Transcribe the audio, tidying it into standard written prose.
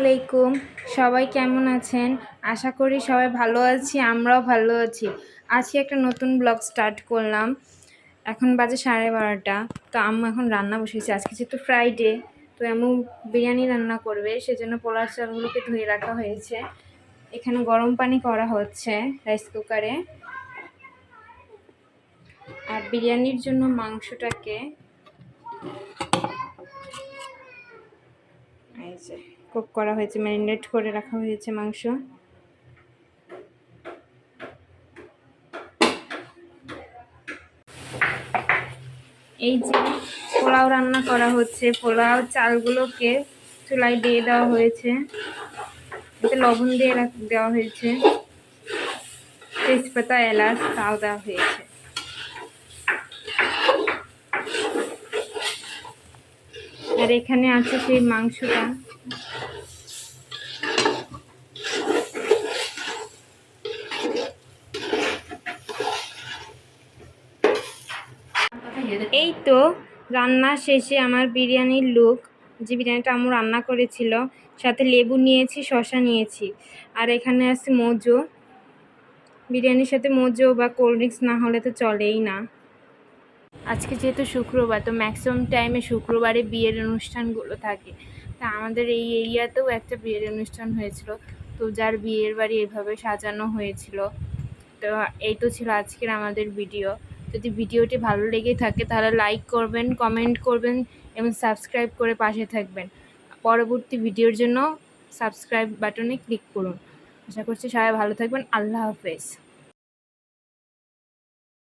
আলাইকুম। সবাই কেমন আছেন? আশা করি সবাই ভালো আছি, আমরাও ভালো আছি। আজকে একটা নতুন ব্লগ স্টার্ট করলাম। এখন বাজে 12:30। তো আম্মু এখন রান্না বসিয়েছে। আজকে যেহেতু ফ্রাইডে, তো আম্মু বিরিয়ানি রান্না করবে, সেজন্য পোলার চালগুলোকে ধুয়ে রাখা হয়েছে। এখানে গরম পানি করা হচ্ছে রাইস কুকারে। আর বিরিয়ানির জন্য মাংসটাকে কুক করা হয়েছে, ম্যারিনেট করে রাখা হয়েছে মাংস। এই যে পোলাও রান্না করা হচ্ছে, পোলাও চালগুলোকে চুলায় দিয়ে দেওয়া হয়েছে, এতে লবণ দিয়ে দেওয়া হয়েছে, তেজপাতা এলাচ তাও দেওয়া হয়েছে। আর এখানে আছে সেই মাংসটা। এই তো রান্না শেষে আমার বিরিয়ানির লুক। যে বিরিয়ানিটা আম্মু রান্না করেছিল, সাথে লেবু নিয়েছি, শসা নিয়েছি, আর এখানে আছে মোজো। বিরিয়ানির সাথে মোজো বা কোল্ড ড্রিঙ্কস না হলে তো চলেই না। আজকে যেহেতু শুক্রবার, তো ম্যাক্সিমাম টাইমে শুক্রবারে বিয়ের অনুষ্ঠানগুলো থাকে। তা আমাদের এই এরিয়াতেও একটা বিয়ের অনুষ্ঠান হয়েছিল, তো যার বিয়ের বাড়ি এভাবে সাজানো হয়েছিল। তো এই তো ছিল আজকের আমাদের ভিডিও। যদি ভিডিওটি ভালো লেগে থাকে তাহলে লাইক করবেন, কমেন্ট করবেন এবং সাবস্ক্রাইব করে পাশে থাকবেন। পরবর্তী ভিডিওর জন্য সাবস্ক্রাইব বাটনে ক্লিক করুন। আশা করছি সবাই ভালো থাকবেন। আল্লাহ হাফেজ।